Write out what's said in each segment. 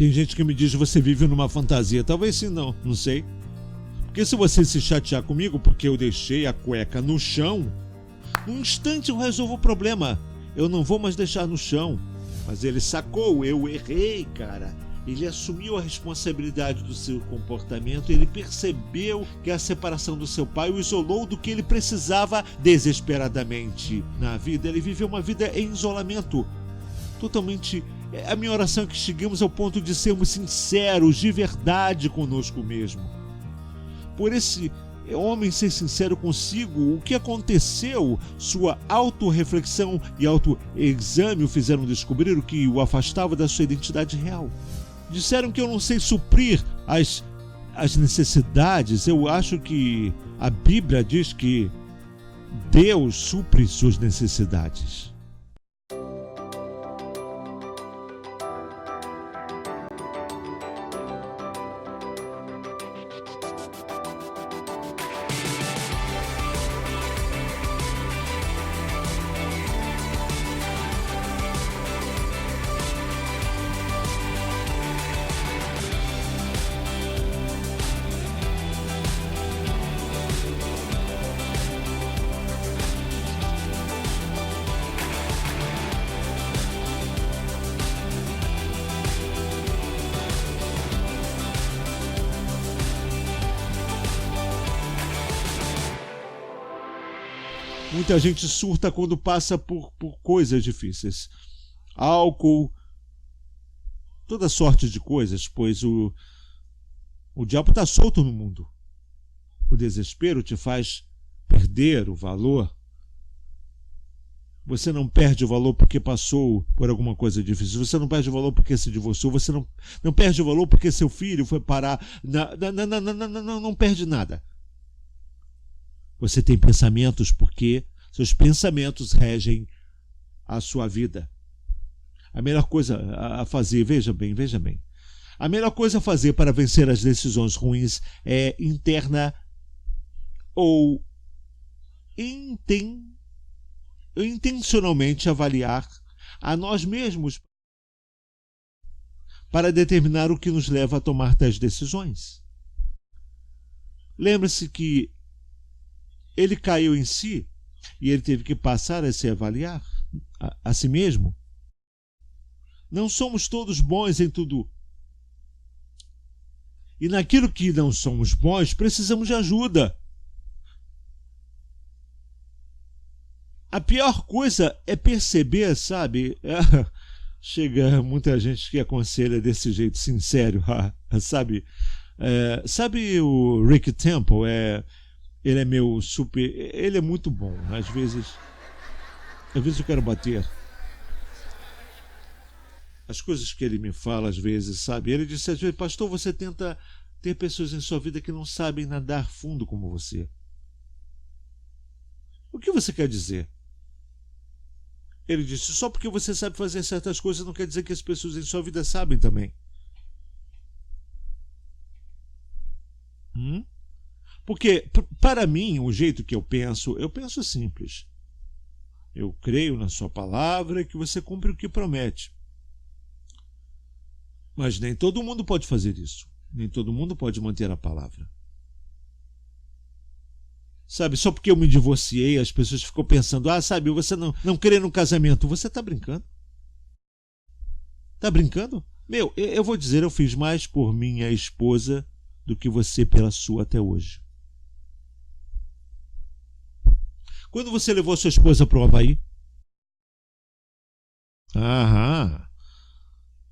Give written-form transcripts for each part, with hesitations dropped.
Tem gente que me diz: você vive numa fantasia. Talvez sim, não sei. Porque se você se chatear comigo porque eu deixei a cueca no chão, num instante eu resolvo o problema. Eu não vou mais deixar no chão. Mas ele sacou, eu errei, cara. Ele assumiu a responsabilidade do seu comportamento, ele percebeu que a separação do seu pai o isolou do que ele precisava desesperadamente na vida. Ele viveu uma vida em isolamento, totalmente. A minha oração é que cheguemos ao ponto de sermos sinceros, de verdade conosco mesmo. Por esse homem ser sincero consigo, o que aconteceu? Sua autorreflexão e autoexame o fizeram descobrir o que o afastava da sua identidade real. Disseram que eu não sei suprir as necessidades. Eu acho que a Bíblia diz que Deus supre suas necessidades. Muita gente surta quando passa por coisas difíceis. Álcool, toda sorte de coisas, pois o diabo está solto no mundo. O desespero te faz perder o valor. Você não perde o valor porque passou por alguma coisa difícil. Você não perde o valor porque se divorciou. Você não perde o valor porque seu filho foi parar. Não perde nada. Você tem pensamentos porque seus pensamentos regem a sua vida. A melhor coisa a fazer, veja bem, a melhor coisa a fazer para vencer as decisões ruins é interna ou intencionalmente avaliar a nós mesmos para determinar o que nos leva a tomar tais decisões. Lembre-se que ele caiu em si e ele teve que passar a se avaliar a si mesmo. Não somos todos bons em tudo. E naquilo que não somos bons, precisamos de ajuda. A pior coisa é perceber, sabe? Chega muita gente que aconselha desse jeito sincero, sabe? Sabe o Rick Temple? Ele é meu super... Ele é muito bom. Às vezes eu quero bater. As coisas que ele me fala, às vezes, sabe? Ele disse, às vezes, pastor, você tenta ter pessoas em sua vida que não sabem nadar fundo como você. O que você quer dizer? Ele disse, só porque você sabe fazer certas coisas não quer dizer que as pessoas em sua vida sabem também. Porque, para mim, o jeito que eu penso simples. Eu creio na sua palavra e que você cumpre o que promete. Mas nem todo mundo pode fazer isso. Nem todo mundo pode manter a palavra. Sabe, só porque eu me divorciei, as pessoas ficam pensando, sabe, você não crê no casamento. Você está brincando? Está brincando? Meu, eu vou dizer, eu fiz mais por minha esposa do que você pela sua até hoje. Quando você levou sua esposa para o Havaí?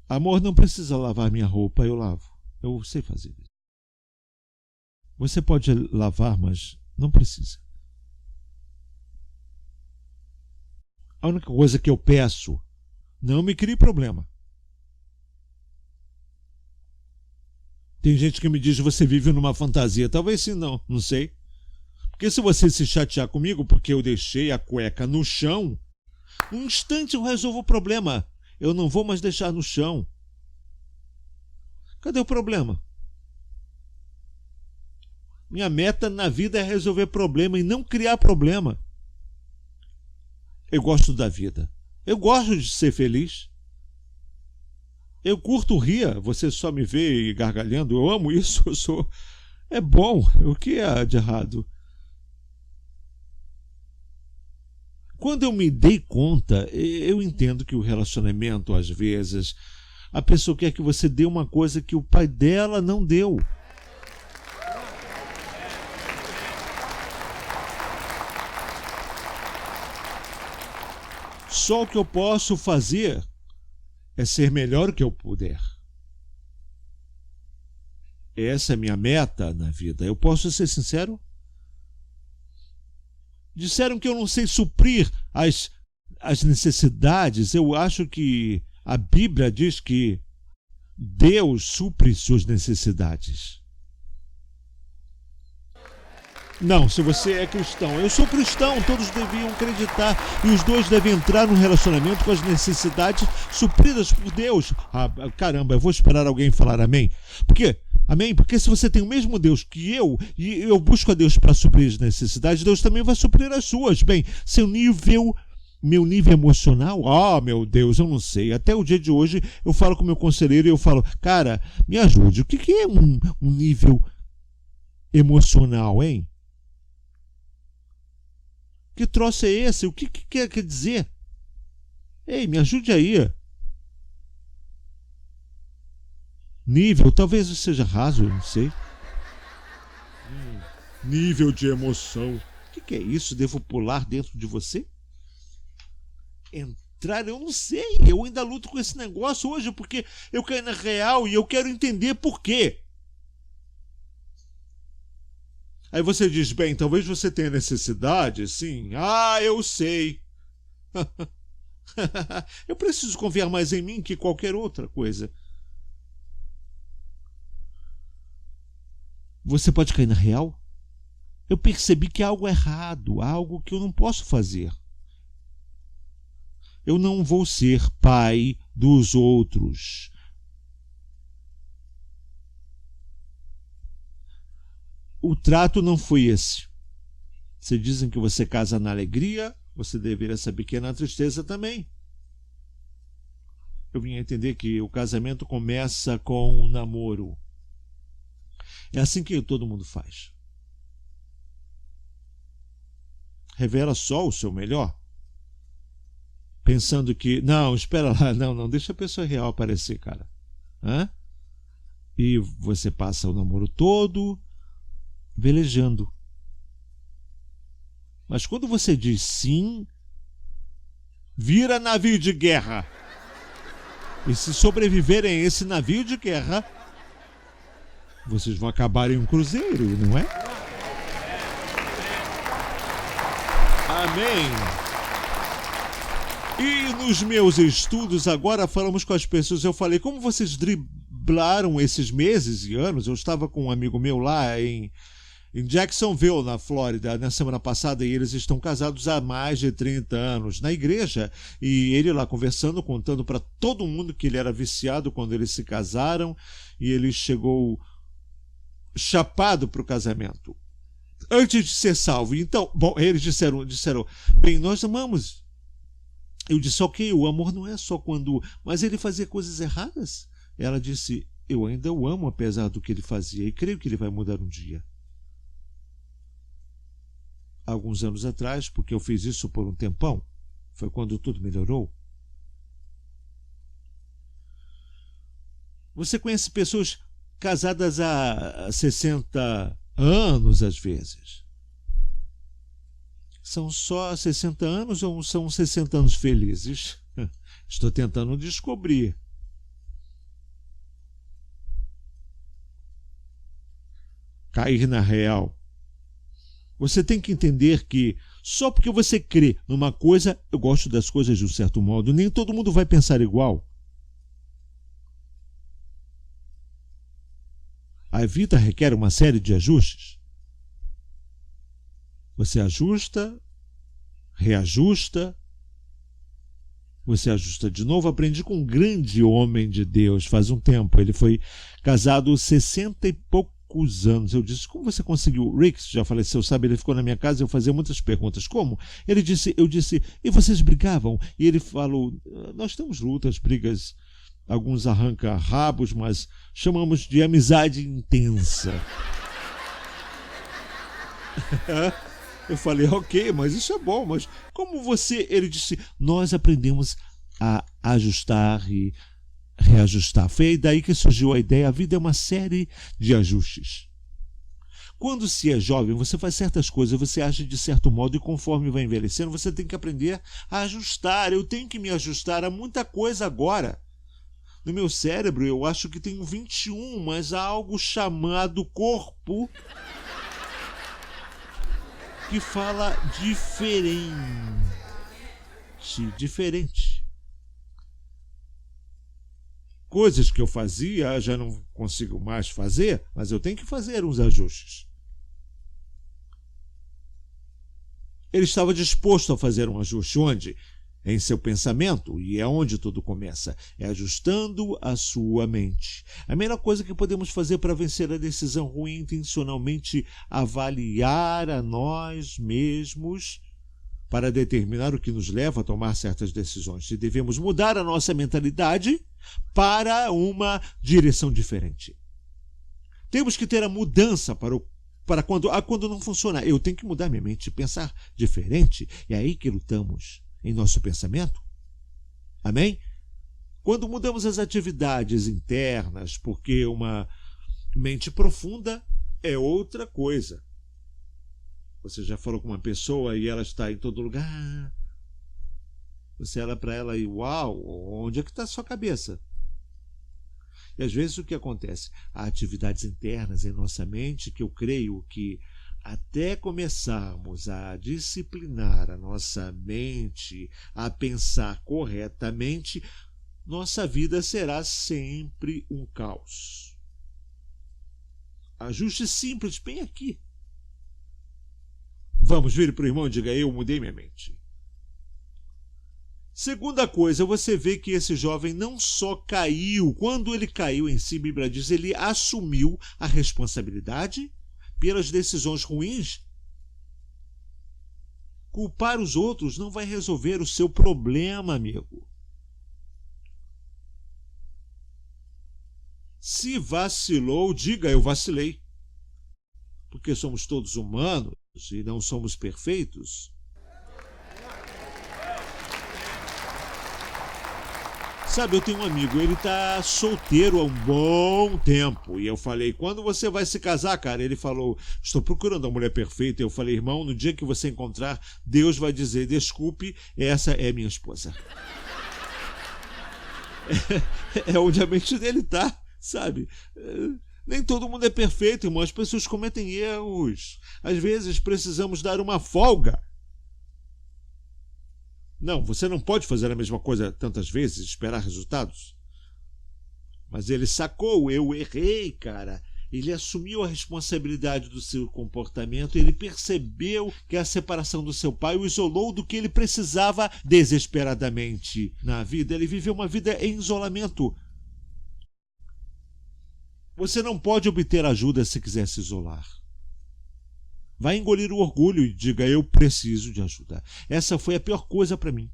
Amor, não precisa lavar minha roupa, eu lavo. Eu sei fazer isso. Você pode lavar, mas não precisa. A única coisa que eu peço, não me crie problema. Tem gente que me diz, você vive numa fantasia. Talvez sim, não sei. Porque se você se chatear comigo porque eu deixei a cueca no chão, num instante eu resolvo o problema. Eu não vou mais deixar no chão. Cadê o problema? Minha meta na vida é resolver problema e não criar problema. Eu gosto da vida. Eu gosto de ser feliz. Eu curto rir, você só me vê gargalhando. Eu amo isso, eu sou. É bom. O que é de errado? Quando eu me dei conta, eu entendo que o relacionamento, às vezes, a pessoa quer que você dê uma coisa que o pai dela não deu. Só o que eu posso fazer é ser melhor que eu puder. Essa é a minha meta na vida. Eu posso ser sincero? Disseram que eu não sei suprir as necessidades. Eu acho que a Bíblia diz que Deus supre suas necessidades. Não, se você é cristão. Eu sou cristão, todos deviam acreditar. E os dois devem entrar num relacionamento com as necessidades supridas por Deus. Ah, caramba, eu vou esperar alguém falar amém. Por quê? Amém? Porque se você tem o mesmo Deus que eu, e eu busco a Deus para suprir as necessidades, Deus também vai suprir as suas. Bem, meu nível emocional, meu Deus, eu não sei. Até o dia de hoje eu falo com o meu conselheiro e eu falo, cara, me ajude. O que é um nível emocional, hein? Que troço é esse? O que quer dizer? Ei, me ajude aí. Nível, talvez seja raso, não sei. Nível de emoção. O que é isso? Devo pular dentro de você? Entrar, eu não sei. Eu ainda luto com esse negócio hoje porque eu caí na real e eu quero entender por quê. Aí você diz, bem, talvez você tenha necessidade, sim. Ah, eu sei. Eu preciso confiar mais em mim que qualquer outra coisa. Você pode cair na real? Eu percebi que há algo errado, algo que eu não posso fazer. Eu não vou ser pai dos outros. O trato não foi esse. Se dizem que você casa na alegria, você deveria saber que é na tristeza também. Eu vim a entender que o casamento começa com um namoro. É assim que todo mundo faz. Revela só o seu melhor. Pensando que, não, espera lá, não, deixa a pessoa real aparecer, cara. Hã? E você passa o namoro todo velejando. Mas quando você diz sim, vira navio de guerra. E se sobreviverem a esse navio de guerra, vocês vão acabar em um cruzeiro, não é? Amém. E nos meus estudos agora falamos com as pessoas, eu falei, como vocês driblaram esses meses e anos? Eu estava com um amigo meu lá em Jacksonville, na Flórida, na semana passada, e eles estão casados há mais de 30 anos na igreja, e ele lá conversando, contando para todo mundo que ele era viciado quando eles se casaram, e ele chegou chapado para o casamento, antes de ser salvo. Então, bom, eles disseram, bem, nós amamos. Eu disse, ok, o amor não é só quando... Mas ele fazia coisas erradas? Ela disse, eu ainda o amo apesar do que ele fazia, e creio que ele vai mudar um dia. Alguns anos atrás, porque eu fiz isso por um tempão, foi quando tudo melhorou. Você conhece pessoas casadas há 60 anos, às vezes? São só 60 anos ou são 60 anos felizes? Estou tentando descobrir. Cair na real. Você tem que entender que só porque você crê numa coisa, eu gosto das coisas de um certo modo, nem todo mundo vai pensar igual. A vida requer uma série de ajustes. Você ajusta, reajusta, você ajusta de novo. Aprendi com um grande homem de Deus faz um tempo. Ele foi casado 60 e poucos anos. Eu disse, como você conseguiu? Rick já faleceu, sabe? Ele ficou na minha casa e eu fazia muitas perguntas. Como? Eu disse, e vocês brigavam? E ele falou, nós temos lutas, brigas alguns arranca-rabos, mas chamamos de amizade intensa. Eu falei, ok, mas isso é bom, mas como você... Ele disse, nós aprendemos a ajustar e reajustar. Foi daí que surgiu a ideia, a vida é uma série de ajustes. Quando se é jovem, você faz certas coisas, você age de certo modo e conforme vai envelhecendo, você tem que aprender a ajustar. Eu tenho que me ajustar a muita coisa agora. No meu cérebro, eu acho que tenho 21, mas há algo chamado corpo que fala diferente. Coisas que eu fazia, já não consigo mais fazer, mas eu tenho que fazer uns ajustes. Ele estava disposto a fazer um ajuste onde? Em seu pensamento, e é onde tudo começa, é ajustando a sua mente. A melhor coisa que podemos fazer para vencer a decisão ruim é intencionalmente avaliar a nós mesmos para determinar o que nos leva a tomar certas decisões. E devemos mudar a nossa mentalidade para uma direção diferente. Temos que ter a mudança para quando não funciona. Eu tenho que mudar minha mente e pensar diferente. É aí que lutamos. Em nosso pensamento. Amém? Quando mudamos as atividades internas, porque uma mente profunda é outra coisa. Você já falou com uma pessoa e ela está em todo lugar. Você olha para ela e, uau, onde é que está a sua cabeça? E às vezes o que acontece? Há atividades internas em nossa mente que eu creio que até começarmos a disciplinar a nossa mente, a pensar corretamente, nossa vida será sempre um caos. Ajuste simples, bem aqui. Vamos, vire para o irmão e diga, eu mudei minha mente. Segunda coisa, você vê que esse jovem não só caiu, quando ele caiu em si, a Bíblia diz, ele assumiu a responsabilidade pelas decisões ruins. Culpar os outros não vai resolver o seu problema, amigo. Se vacilou, diga eu vacilei. Porque somos todos humanos e não somos perfeitos. Sabe, eu tenho um amigo, ele tá solteiro há um bom tempo. E eu falei, quando você vai se casar, cara? Ele falou, estou procurando a mulher perfeita. Eu falei, irmão, no dia que você encontrar, Deus vai dizer, desculpe, essa é minha esposa. É onde a mente dele tá, sabe? Nem todo mundo é perfeito, irmão. As pessoas cometem erros. Às vezes precisamos dar uma folga. Não, você não pode fazer a mesma coisa tantas vezes e esperar resultados. Mas ele sacou, eu errei, cara. Ele assumiu a responsabilidade do seu comportamento, ele percebeu que a separação do seu pai o isolou do que ele precisava desesperadamente na vida. Ele viveu uma vida em isolamento. Você não pode obter ajuda se quiser se isolar. Vai engolir o orgulho e diga, eu preciso de ajuda. Essa foi a pior coisa para mim.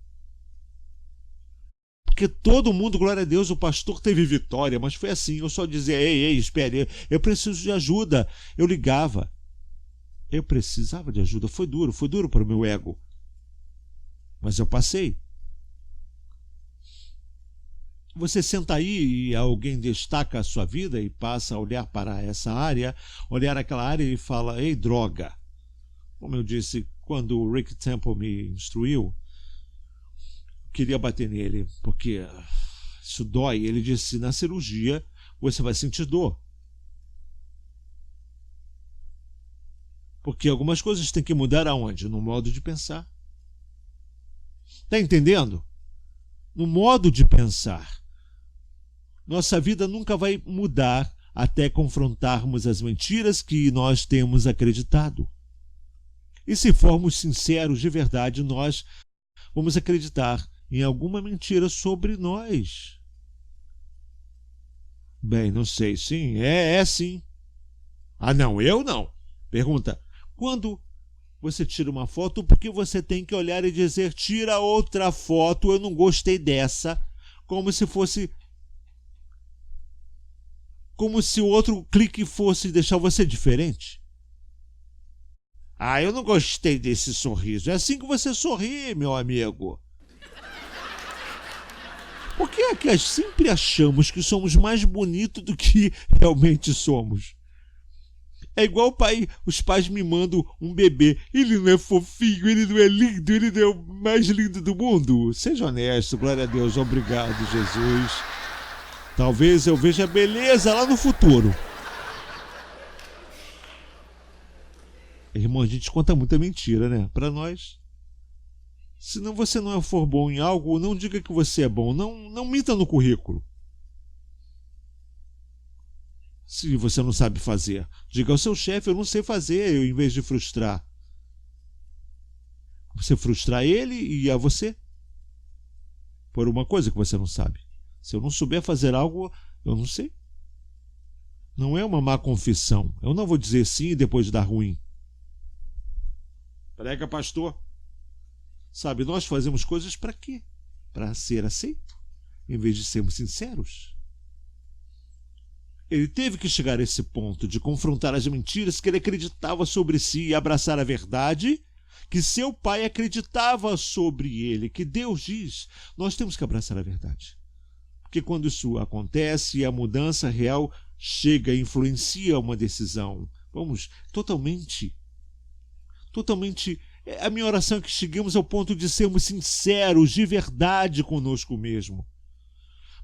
Porque todo mundo, glória a Deus, o pastor teve vitória, mas foi assim, eu só dizia, ei, espere, eu preciso de ajuda. Eu ligava. Eu precisava de ajuda. Foi duro para o meu ego. Mas eu passei. Você senta aí e alguém destaca a sua vida e passa a olhar para essa área, olhar aquela área e fala, ei, droga. Como eu disse, quando o Rick Temple me instruiu, eu queria bater nele, porque isso dói. Ele disse, na cirurgia você vai sentir dor. Porque algumas coisas têm que mudar aonde? No modo de pensar. Está entendendo? No modo de pensar. Nossa vida nunca vai mudar até confrontarmos as mentiras que nós temos acreditado. E se formos sinceros de verdade, nós vamos acreditar em alguma mentira sobre nós. Bem, não sei, sim, é sim. Ah, não, eu não. Pergunta, quando você tira uma foto, por que você tem que olhar e dizer, tira outra foto, eu não gostei dessa, como se fosse como se o outro clique fosse deixar você diferente. Ah, eu não gostei desse sorriso. É assim que você sorri, meu amigo. Por que é que sempre achamos que somos mais bonitos do que realmente somos? É igual os pais mimando um bebê. Ele não é fofinho, ele não é lindo, ele não é o mais lindo do mundo. Seja honesto, glória a Deus, obrigado, Jesus. Talvez eu veja beleza lá no futuro. Irmão, a gente conta muita mentira, né? Para nós. Se não você não for bom em algo, não diga que você é bom. Não minta no currículo. Se você não sabe fazer, diga ao seu chefe, eu não sei fazer, em vez de frustrar. Você frustrar ele e a você por uma coisa que você não sabe. Se eu não souber fazer algo, eu não sei. Não é uma má confissão. Eu não vou dizer sim e depois dar ruim. Prega, pastor. Sabe, nós fazemos coisas para quê? Para ser aceito, em vez de sermos sinceros. Ele teve que chegar a esse ponto de confrontar as mentiras que ele acreditava sobre si e abraçar a verdade que seu pai acreditava sobre ele, que Deus diz. Nós temos que abraçar a verdade. Porque quando isso acontece, a mudança real chega e influencia uma decisão. Vamos, totalmente. A minha oração é que cheguemos ao ponto de sermos sinceros, de verdade conosco mesmo.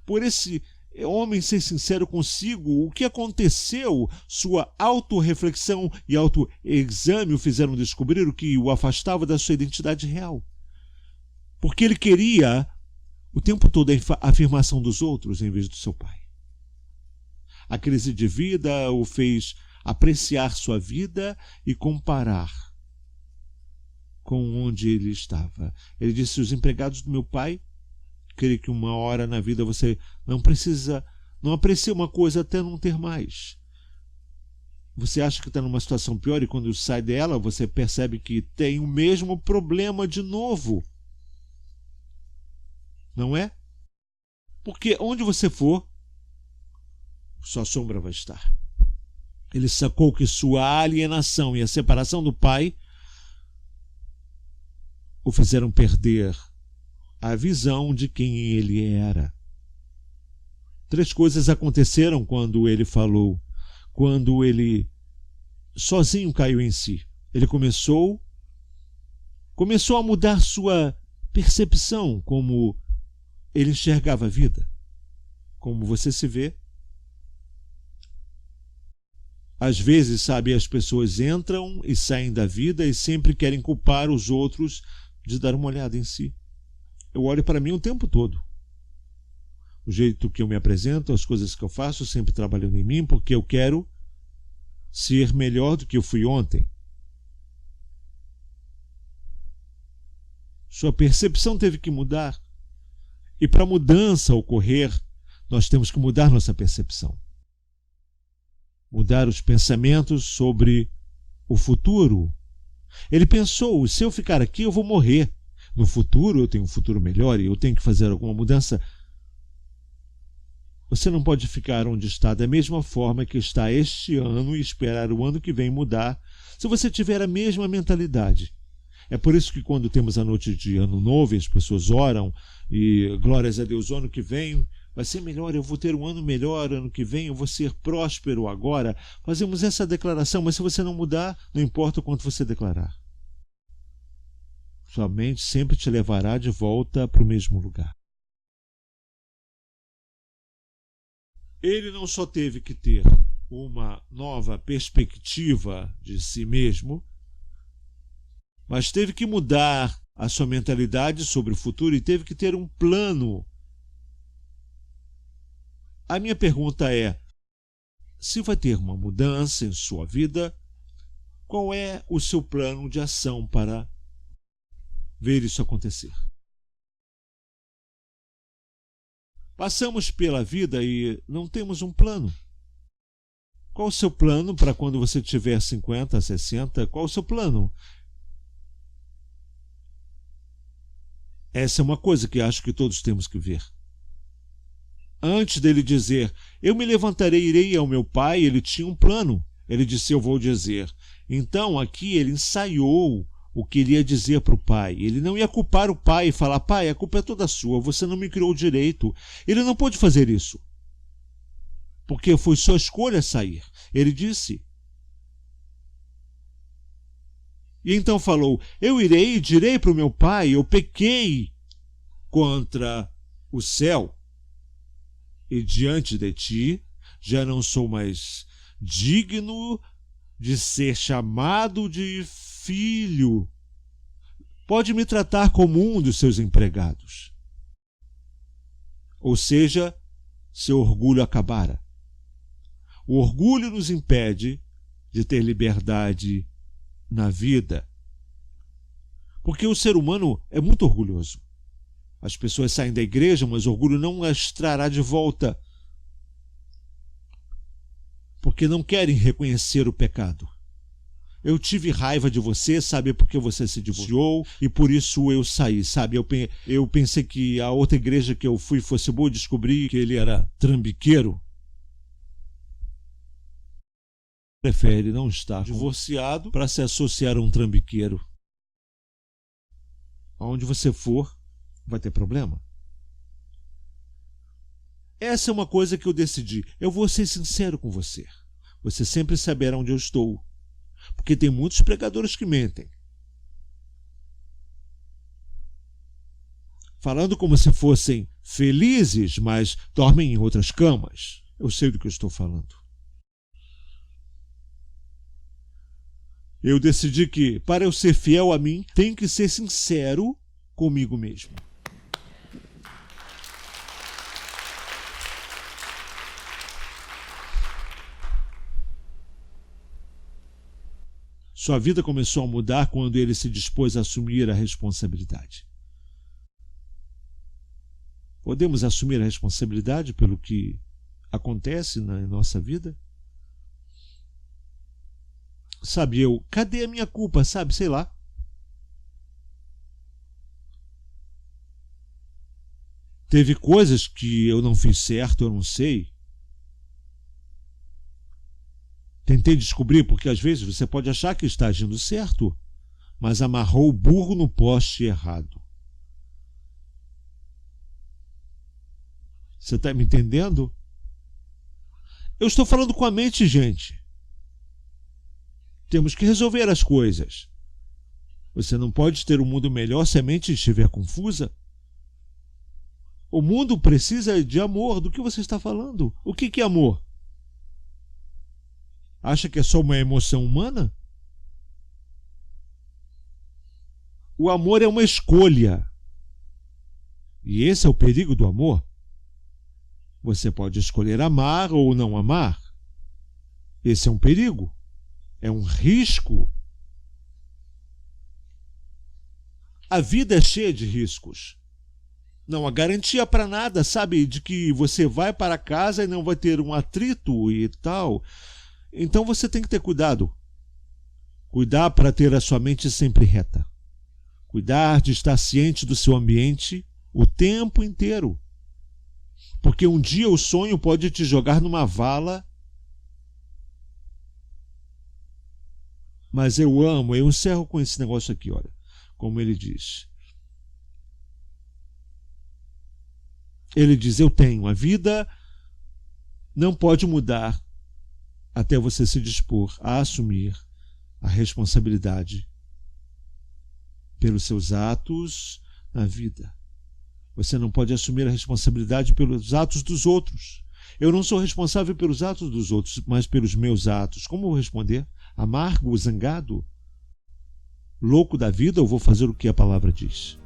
Por esse homem ser sincero consigo, o que aconteceu, sua autorreflexão e autoexame o fizeram descobrir o que o afastava da sua identidade real. Porque ele queria o tempo todo a afirmação dos outros em vez do seu pai. A crise de vida o fez apreciar sua vida e comparar com onde ele estava. Ele disse: os empregados do meu pai, creio que uma hora na vida você não aprecia uma coisa até não ter mais. Você acha que está numa situação pior e quando sai dela você percebe que tem o mesmo problema de novo. Não é? Porque onde você for, sua sombra vai estar. Ele sacou que sua alienação e a separação do pai o fizeram perder a visão de quem ele era. 3 coisas aconteceram quando ele falou, quando ele sozinho caiu em si. Ele começou a mudar sua percepção, como ele enxergava a vida. Como você se vê. Às vezes, sabe, as pessoas entram e saem da vida e sempre querem culpar os outros de dar uma olhada em si. Eu olho para mim o tempo todo. O jeito que eu me apresento, as coisas que eu faço, sempre trabalhando em mim, porque eu quero ser melhor do que eu fui ontem. Sua percepção teve que mudar. E para a mudança ocorrer, nós temos que mudar nossa percepção. Mudar os pensamentos sobre o futuro. Ele pensou: se eu ficar aqui, eu vou morrer. No futuro, eu tenho um futuro melhor e eu tenho que fazer alguma mudança. Você não pode ficar onde está da mesma forma que está este ano e esperar o ano que vem mudar, se você tiver a mesma mentalidade. É por isso que quando temos a noite de ano novo e as pessoas oram e glórias a Deus, o ano que vem vai ser melhor, eu vou ter um ano melhor, ano que vem eu vou ser próspero agora. Fazemos essa declaração, mas se você não mudar, não importa o quanto você declarar. Sua mente sempre te levará de volta para o mesmo lugar. Ele não só teve que ter uma nova perspectiva de si mesmo, mas teve que mudar a sua mentalidade sobre o futuro e teve que ter um plano. A minha pergunta é: se vai ter uma mudança em sua vida, qual é o seu plano de ação para ver isso acontecer? Passamos pela vida e não temos um plano. Qual o seu plano para quando você tiver 50, 60? Qual o seu plano? Essa é uma coisa que acho que todos temos que ver. Antes dele dizer, eu me levantarei e irei ao meu pai, ele tinha um plano. Ele disse, eu vou dizer. Então, aqui ele ensaiou o que ele ia dizer para o pai. Ele não ia culpar o pai e falar, pai, a culpa é toda sua, você não me criou direito. Ele não pôde fazer isso, porque foi sua escolha sair. Ele disse. E então falou, eu irei e direi para o meu pai, eu pequei contra o céu e diante de ti, já não sou mais digno de ser chamado de filho. Pode me tratar como um dos seus empregados. Ou seja, seu orgulho acabara. O orgulho nos impede de ter liberdade na vida, porque o ser humano é muito orgulhoso. As pessoas saem da igreja, mas o orgulho não as trará de volta, porque não querem reconhecer o pecado. Eu tive raiva de você, sabe, porque você se divorciou e por isso eu saí, sabe? Eu pensei que a outra igreja que eu fui fosse boa, descobri que ele era trambiqueiro. Prefere não estar divorciado para se associar a um trambiqueiro. Aonde você for, vai ter problema. Essa é uma coisa que eu decidi. Eu vou ser sincero com você. Você sempre saberá onde eu estou. Porque tem muitos pregadores que mentem. Falando como se fossem felizes, mas dormem em outras camas. Eu sei do que eu estou falando. Eu decidi que, para eu ser fiel a mim, tenho que ser sincero comigo mesmo. Sua vida começou a mudar quando ele se dispôs a assumir a responsabilidade. Podemos assumir a responsabilidade pelo que acontece na nossa vida? Sabe, cadê a minha culpa, sabe, sei lá. Teve coisas que eu não fiz certo, eu não sei. Tentei descobrir, porque às vezes você pode achar que está agindo certo, mas amarrou o burro no poste errado. Você está me entendendo? Eu estou falando com a mente, gente. Temos que resolver as coisas. Você não pode ter um mundo melhor se a mente estiver confusa. O mundo precisa de amor. Do que você está falando? O que é amor? Acha que é só uma emoção humana? O amor é uma escolha. E esse é o perigo do amor. Você pode escolher amar ou não amar. Esse é um perigo. É um risco. A vida é cheia de riscos. Não há garantia para nada, sabe? De que você vai para casa e não vai ter um atrito e tal. Então você tem que ter cuidado. Cuidar para ter a sua mente sempre reta. Cuidar de estar ciente do seu ambiente o tempo inteiro. Porque um dia o sonho pode te jogar numa vala. Mas eu encerro com esse negócio aqui, olha. Como ele diz. Ele diz, eu tenho. A vida não pode mudar até você se dispor a assumir a responsabilidade pelos seus atos na vida. Você não pode assumir a responsabilidade pelos atos dos outros. Eu não sou responsável pelos atos dos outros, mas pelos meus atos. Como eu vou responder? Amargo, zangado? Louco da vida, ou vou fazer o que a palavra diz?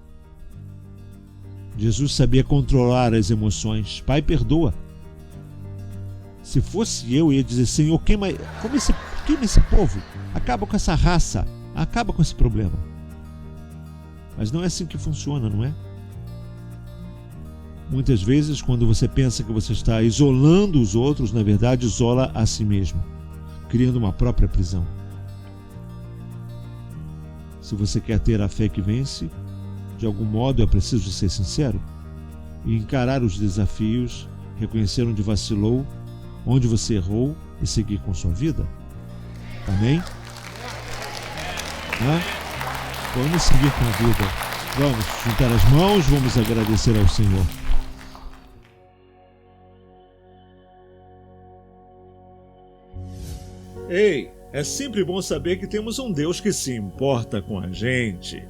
Jesus sabia controlar as emoções. Pai, perdoa. Se fosse eu ia dizer, Senhor, queima esse povo. Acaba com essa raça. Acaba com esse problema. Mas não é assim que funciona, não é? Muitas vezes, quando você pensa que você está isolando os outros, na verdade, isola a si mesmo, criando uma própria prisão. Se você quer ter a fé que vence, de algum modo é preciso ser sincero e encarar os desafios reconhecer onde vacilou, onde você errou e seguir com sua vida. Amém? Vamos seguir com a vida. Vamos juntar as mãos, vamos agradecer ao Senhor. Ei, é sempre bom saber que temos um Deus que se importa com a gente.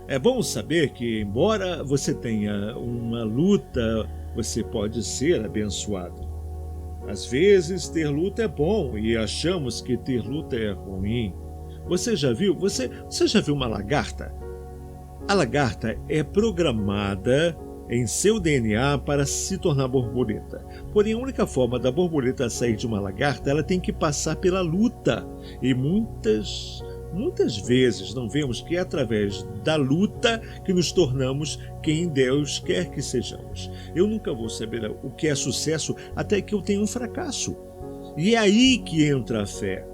É bom saber que, embora você tenha uma luta, você pode ser abençoado. Às vezes, ter luta é bom e achamos que ter luta é ruim. Você já viu uma lagarta? A lagarta é programada em seu DNA para se tornar borboleta. Porém, a única forma da borboleta sair de uma lagarta, ela tem que passar pela luta. E muitas vezes não vemos que é através da luta que nos tornamos quem Deus quer que sejamos. Eu nunca vou saber o que é sucesso até que eu tenha um fracasso. E é aí que entra a fé.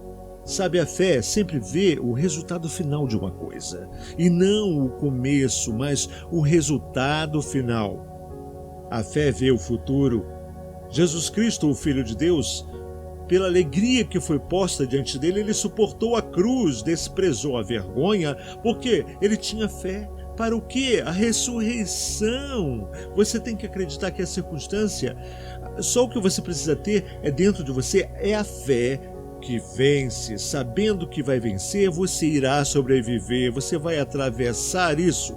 Sabe, a fé sempre vê o resultado final de uma coisa, e não o começo, mas o resultado final. A fé vê o futuro. Jesus Cristo, o Filho de Deus, pela alegria que foi posta diante dele, ele suportou a cruz, desprezou a vergonha, porque ele tinha fé. Para o quê? A ressurreição. Você tem que acreditar que a circunstância, só o que você precisa ter é dentro de você, é a fé que vence. Sabendo que vai vencer, você irá sobreviver, você vai atravessar isso.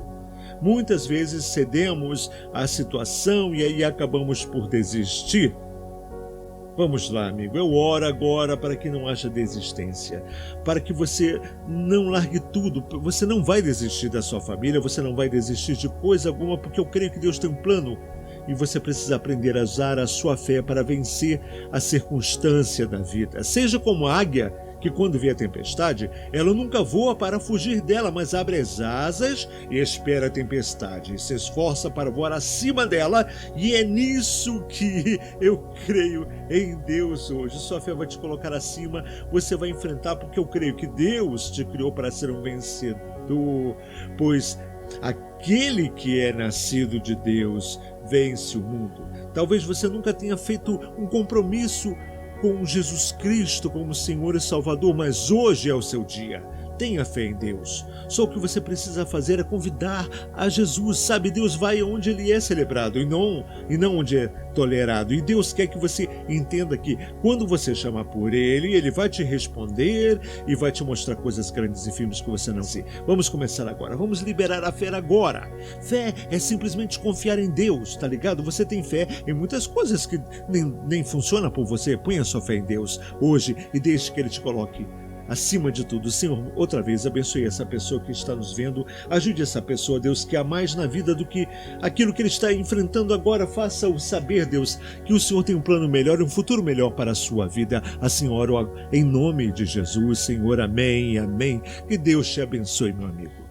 Muitas vezes cedemos à situação e aí acabamos por desistir. Vamos lá, amigo, eu oro agora para que não haja desistência, para que você não largue tudo. Você não vai desistir da sua família, você não vai desistir de coisa alguma, porque eu creio que Deus tem um plano. E você precisa aprender a usar a sua fé para vencer a circunstância da vida. Seja como a águia, que quando vê a tempestade, ela nunca voa para fugir dela, mas abre as asas e espera a tempestade, e se esforça para voar acima dela, e é nisso que eu creio em Deus hoje. Sua fé vai te colocar acima, você vai enfrentar, porque eu creio que Deus te criou para ser um vencedor, pois aquele que é nascido de Deus vence o mundo. Talvez você nunca tenha feito um compromisso com Jesus Cristo como Senhor e Salvador, mas hoje é o seu dia. Tenha fé em Deus. Só o que você precisa fazer é convidar a Jesus. Sabe, Deus vai onde Ele é celebrado e não onde é tolerado. E Deus quer que você entenda que quando você chamar por Ele, Ele vai te responder e vai te mostrar coisas grandes e firmes que você não vê. Vamos começar agora. Vamos liberar a fé agora. Fé é simplesmente confiar em Deus, tá ligado? Você tem fé em muitas coisas que nem funcionam por você. Ponha sua fé em Deus hoje e deixe que Ele te coloque acima de tudo. Senhor, outra vez abençoe essa pessoa que está nos vendo, ajude essa pessoa, Deus, que há mais na vida do que aquilo que ele está enfrentando agora. Faça-o saber, Deus, que o Senhor tem um plano melhor e um futuro melhor para a sua vida. Assim oro em nome de Jesus, Senhor, amém, amém. Que Deus te abençoe, meu amigo.